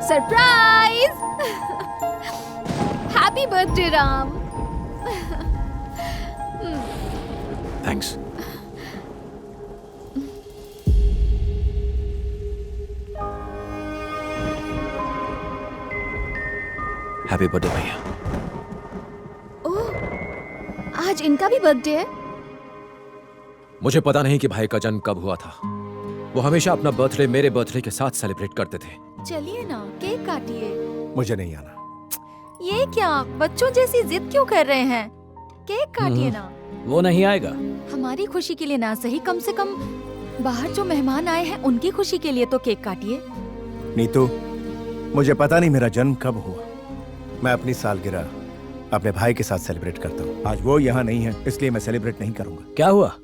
Surprise! Happy birthday Ram. Thanks. Happy birthday भैया। ओह, आज इनका भी बर्थडे है। मुझे पता नहीं कि भाई का जन्म कब हुआ था। वो हमेशा अपना बर्थडे मेरे बर्थडे के साथ सेलिब्रेट करते थे। चलिए ना, केक काटिए। मुझे नहीं आना। ये क्या, बच्चों जैसी जिद क्यों कर रहे हैं? केक काटिए ना। वो नहीं आएगा। हमारी खुशी के लिए ना सही, कम से कम बाहर जो मेहमान आए हैं उनकी खुशी के लिए तो केक काटिए। नीतू, मुझे पता नहीं मेरा जन्म कब हुआ। मैं अपनी सालगिरह अपने भाई के साथ सेलिब्रेट करता हूँ। आज वो यहाँ नहीं है, इसलिए मैं सेलिब्रेट नहीं करूंगा। क्या हुआ?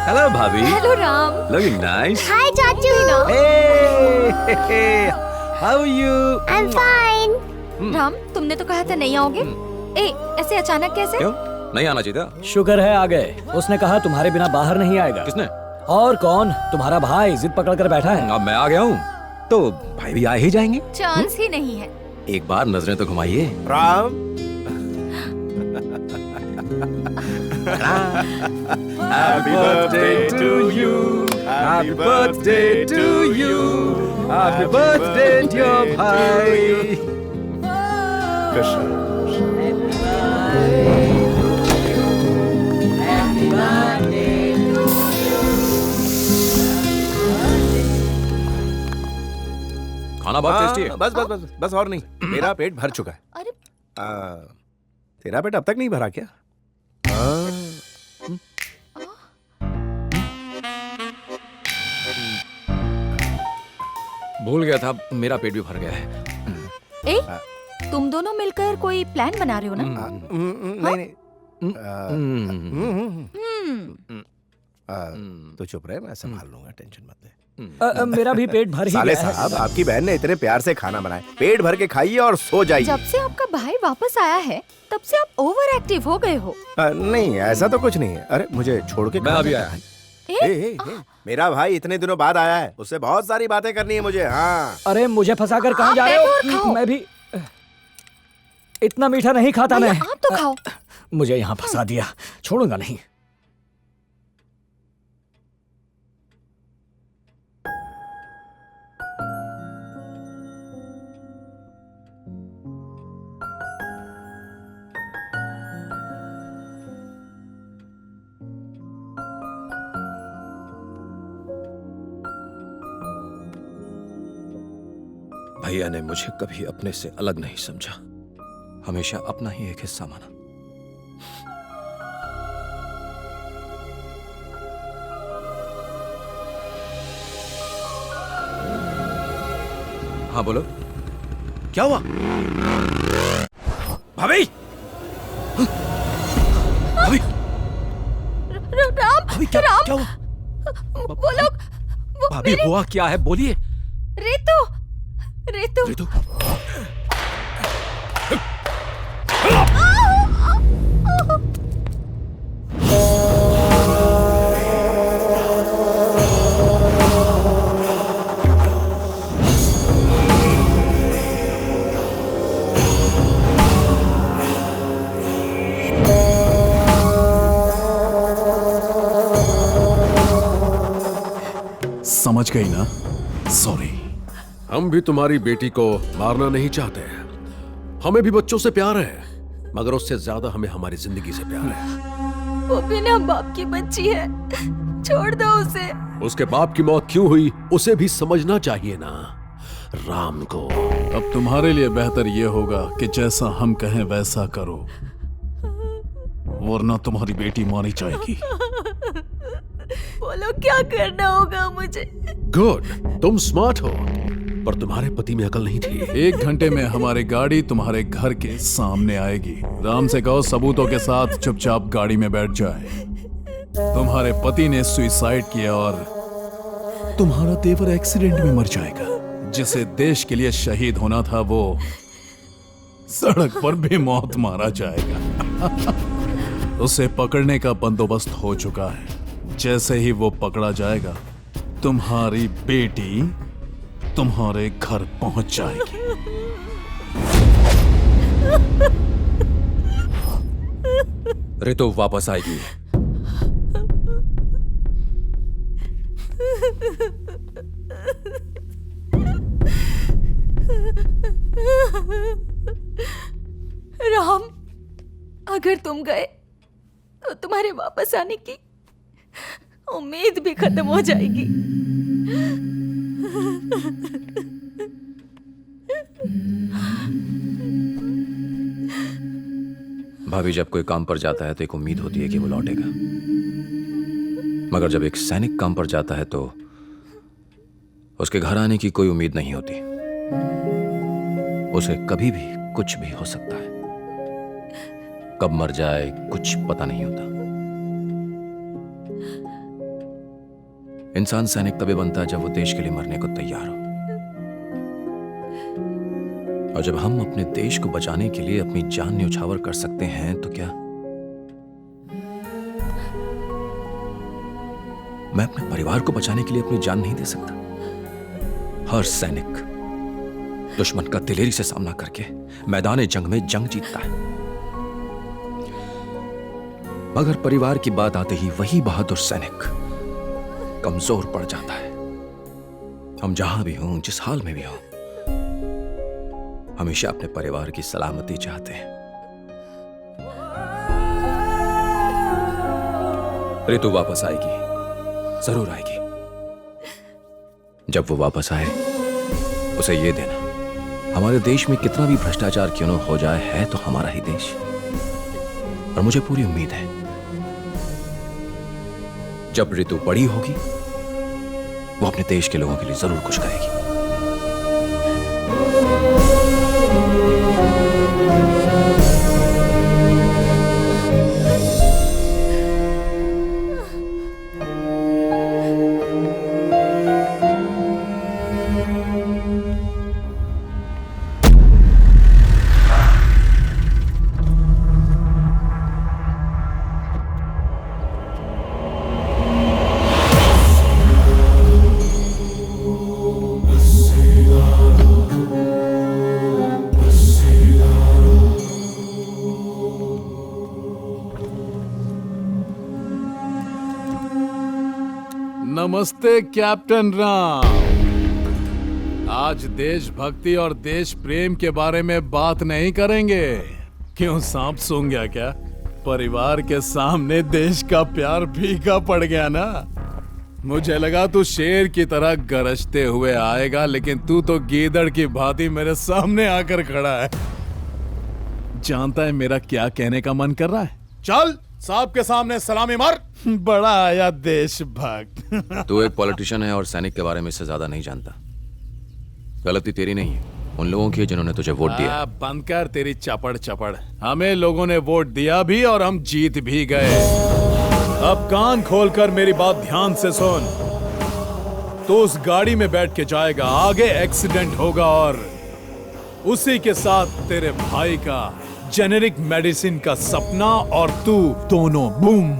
हेलो भाभी। Hello Ram. Looking nice. Hi चाचू। How are you? I am fine. Ram, तुमने तो कहा था नहीं आओगे। ए, ऐसे अचानक कैसे? क्यों नहीं आना चाहिए था? शुक्र है आ गए। उसने कहा तुम्हारे बिना बाहर नहीं आएगा। किसने? और कौन, तुम्हारा भाई जिद पकड़ कर बैठा है। अब मैं आ गया हूँ तो भाई भी आ ही जाएंगे। चांस ही नहीं है। एक बार नजरें तो घुमाइए। Ram. Happy birthday to you. Happy birthday to you. Happy birthday dear भाई। खाना बहुत टेस्टी है। बस बस बस बस और नहीं, मेरा पेट भर चुका है। अरे तेरा पेट अब तक नहीं भरा क्या? भूल गया था, मेरा पेट भी भर गया है। ए, तुम दोनों मिलकर कोई प्लान बना रहे हो ना? नहीं नहीं। तो चुप रहे, मैं संभाल लूंगा, टेंशन मत ले। मेरा भी पेट भर ही साले गया है। साहब, आपकी बहन ने इतने प्यार से खाना बनाया, पेट भर के खाइए और सो जाइए। जब से आपका भाई वापस आया है तब से आप ओवर एक्टिव हो गए हो। नहीं, ऐसा तो कुछ नहीं है। अरे मुझे छोड़ के मैं अभी आया हूँ। मेरा भाई इतने दिनों बाद आया है, उससे बहुत सारी बातें करनी है मुझे। हाँ। अरे मुझे फंसाकर कहाँ आप जा रहे बैठो और हो? खाओ। मैं भी इतना मीठा नहीं खाता मैं। आप तो खाओ। मुझे यहाँ फंसा दिया, छोड़ूंगा नहीं। भैया ने मुझे कभी अपने से अलग नहीं समझा, हमेशा अपना ही एक हिस्सा माना। हाँ बोलो, क्या हुआ? भाभी! भाभी! राम, क्या राम, हुआ? वो लोग, भाभी हुआ क्या है, बोलिए। रेतु, रेतु, रितु, समझ गई ना? सॉरी। हम भी तुम्हारी बेटी को मारना नहीं चाहते हैं। हमें भी बच्चों से प्यार है, मगर उससे ज्यादा हमें हमारी जिंदगी से प्यार है। वो बिना बाप की बच्ची है, छोड़ दो उसे। उसके बाप की मौत क्यों हुई उसे भी समझना चाहिए ना राम को। अब तुम्हारे लिए बेहतर ये होगा कि जैसा हम कहें वैसा करो, वरना तुम्हारी बेटी मारी जाएगी। बोलो क्या करना होगा मुझे। गुड, तुम स्मार्ट हो, पर तुम्हारे पति में अकल नहीं थी। 1 घंटे में हमारी गाड़ी तुम्हारे घर के सामने आएगी। राम से कहो सबूतों के साथ चुपचाप गाड़ी में बैठ जाए। तुम्हारे पति ने सुसाइड किया और तुम्हारा देवर एक्सीडेंट में मर जाएगा। जिसे देश के लिए शहीद होना था वो सड़क पर भी मौत मारा जाएगा। उसे पकड़ने का बंदोबस्त हो चुका है। जैसे ही वो पकड़ा जाएगा, तुम्हारी बेटी तुम्हारे घर पहुंच जाएगी। ऋतु वापस आएगी। राम, अगर तुम गए तो तुम्हारे वापस आने की उम्मीद भी खत्म हो जाएगी। भाभी, जब कोई काम पर जाता है तो एक उम्मीद होती है कि वो लौटेगा, मगर जब एक सैनिक काम पर जाता है तो उसके घर आने की कोई उम्मीद नहीं होती। उसे कभी भी कुछ भी हो सकता है, कब मर जाए कुछ पता नहीं होता। इंसान सैनिक तभी बनता है जब वो देश के लिए मरने को तैयार हो। और जब हम अपने देश को बचाने के लिए अपनी जान न्यौछावर कर सकते हैं तो क्या मैं अपने परिवार को बचाने के लिए अपनी जान नहीं दे सकता? हर सैनिक दुश्मन का दिलेरी से सामना करके मैदान जंग में जंग जीतता है, मगर परिवार की बात आते ही वही बहादुर सैनिक कमजोर पड़ जाता है। हम जहां भी हों, जिस हाल में भी हों, हमेशा अपने परिवार की सलामती चाहते हैं। ऋतु वापस आएगी, जरूर आएगी। जब वो वापस आए उसे ये देना, हमारे देश में कितना भी भ्रष्टाचार क्यों न हो जाए, है तो हमारा ही देश। और मुझे पूरी उम्मीद है जब ऋतु बड़ी होगी वो अपने देश के लोगों के लिए जरूर कुछ करेगी। नमस्ते कैप्टन राम। आज देशभक्ति और देश प्रेम के बारे में बात नहीं करेंगे। क्यों, सांप सूंघ गया क्या? परिवार के सामने देश का प्यार फीका पड़ गया ना। मुझे लगा तू शेर की तरह गरजते हुए आएगा, लेकिन तू तो गीदड़ की भांति मेरे सामने आकर खड़ा है। जानता है मेरा क्या कहने का मन कर रहा है? चल साहब के सामने सलामी मार। बड़ा आया देशभक्त। तू एक पॉलिटिशियन है और सैनिक के बारे में इससे ज्यादा नहीं जानता। गलती तेरी नहीं है, उन लोगों की है जिन्होंने तुझे वोट दिया। बंद कर तेरी चपड़ चपड़। हमें लोगों ने वोट दिया भी और हम जीत भी गए। अब कान खोलकर मेरी बात ध्यान से सुन। तो उस गाड़ी में बैठ के जाएगा, आगे एक्सीडेंट होगा और उसी के साथ तेरे भाई का जेनेरिक मेडिसिन का सपना और तू दोनों बूम।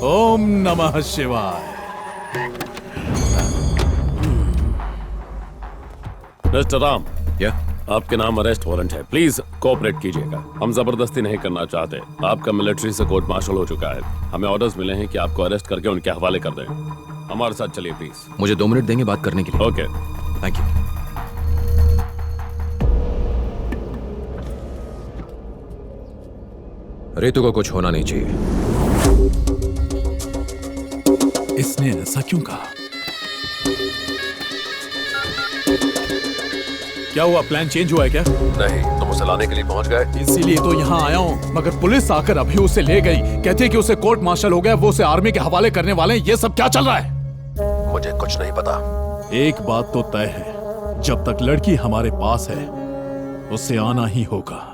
ओम नमः शिवाय। मिस्टर राम, या? आपके नाम अरेस्ट वारंट है, प्लीज कोऑपरेट कीजिएगा। हम जबरदस्ती नहीं करना चाहते। आपका मिलिट्री से कोर्ट मार्शल हो चुका है। हमें ऑर्डर्स मिले हैं कि आपको अरेस्ट करके उनके हवाले कर दें। हमारे साथ चलिए प्लीज। मुझे 2 मिनट देंगे बात करने के लिए? Okay, thank you. ऋतु को कुछ होना नहीं चाहिए। इसने ऐसा क्यों कहा? क्या हुआ, प्लान चेंज हुआ है क्या? नहीं, तुम उसे लाने के लिए पहुंच गए? इसीलिए तो यहाँ आया हूँ, मगर पुलिस आकर अभी उसे ले गई। कहती है कि उसे कोर्ट मार्शल हो गया, वो उसे आर्मी के हवाले करने वाले हैं। ये सब क्या चल रहा है? मुझे कुछ नहीं पता। एक बात तो तय है, जब तक लड़की हमारे पास है उसे आना ही होगा।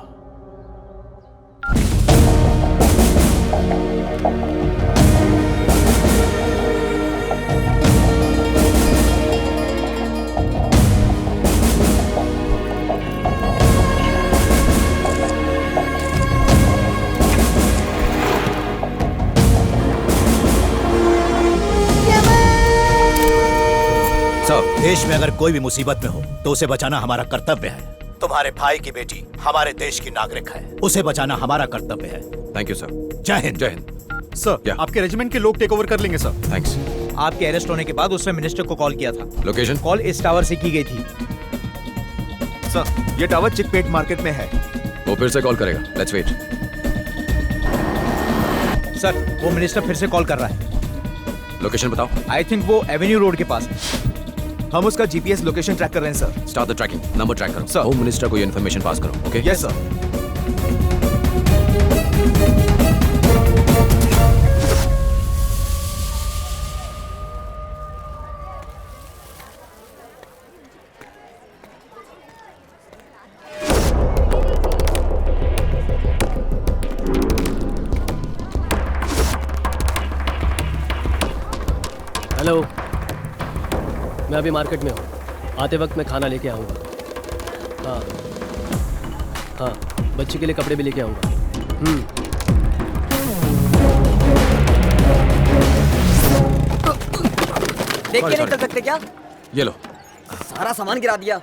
देश में अगर कोई भी मुसीबत में हो तो उसे बचाना हमारा कर्तव्य है। तुम्हारे भाई की बेटी हमारे देश की नागरिक है, उसे बचाना हमारा कर्तव्य है। Thank you sir. जय हिंद। जय हिंद। सर, क्या? आपके रेजिमेंट के लोग टेक ओवर कर लेंगे सर। थैंक्स। आपके अरेस्ट होने के बाद उसने मिनिस्टर को कॉल किया था। लोकेशन? कॉल इस टावर से की गई थी। सर, ये टावर चिकपेट मार्केट में है। वो फिर से कॉल करेगा। Let's wait. सर, वो मिनिस्टर फिर से कॉल कर रहा है। लोकेशन बताओ। आई थिंक वो एवेन्यू रोड के पास है। हम उसका जीपीएस लोकेशन ट्रैक कर रहे हैं sir. Start the tracking. Number track करो। सर। होम मिनिस्टर को ये इन्फॉर्मेशन पास करो। ओके? Yes sir. हेलो, मैं अभी मार्केट में हूँ। आते वक्त मैं खाना लेके आऊँगा। हाँ हाँ, बच्चे के लिए कपड़े भी लेके आऊँगा। देख के नहीं चल सकते क्या? ये लो। सारा सामान गिरा दिया।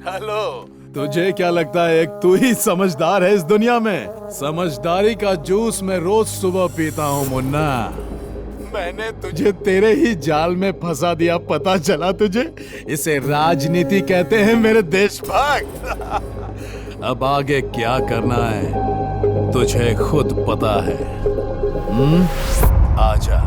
हेलो, तुझे क्या लगता है एक तू ही समझदार है इस दुनिया में? समझदारी का जूस मैं रोज सुबह पीता हूँ मुन्ना। मैंने तुझे तेरे ही जाल में फंसा दिया, पता चला तुझे? इसे राजनीति कहते हैं मेरे देशभक्त। अब आगे क्या करना है तुझे खुद पता है। आजा।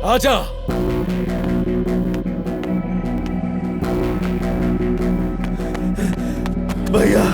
आजा। भैया,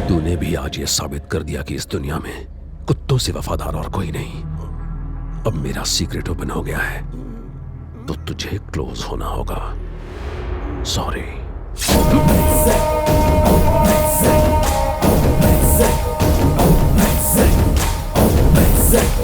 तूने भी आज ये साबित कर दिया कि इस दुनिया में कुत्तों से वफादार और कोई नहीं। अब मेरा सीक्रेट ओपन हो गया है तो तुझे क्लोज होना होगा। सॉरी। Set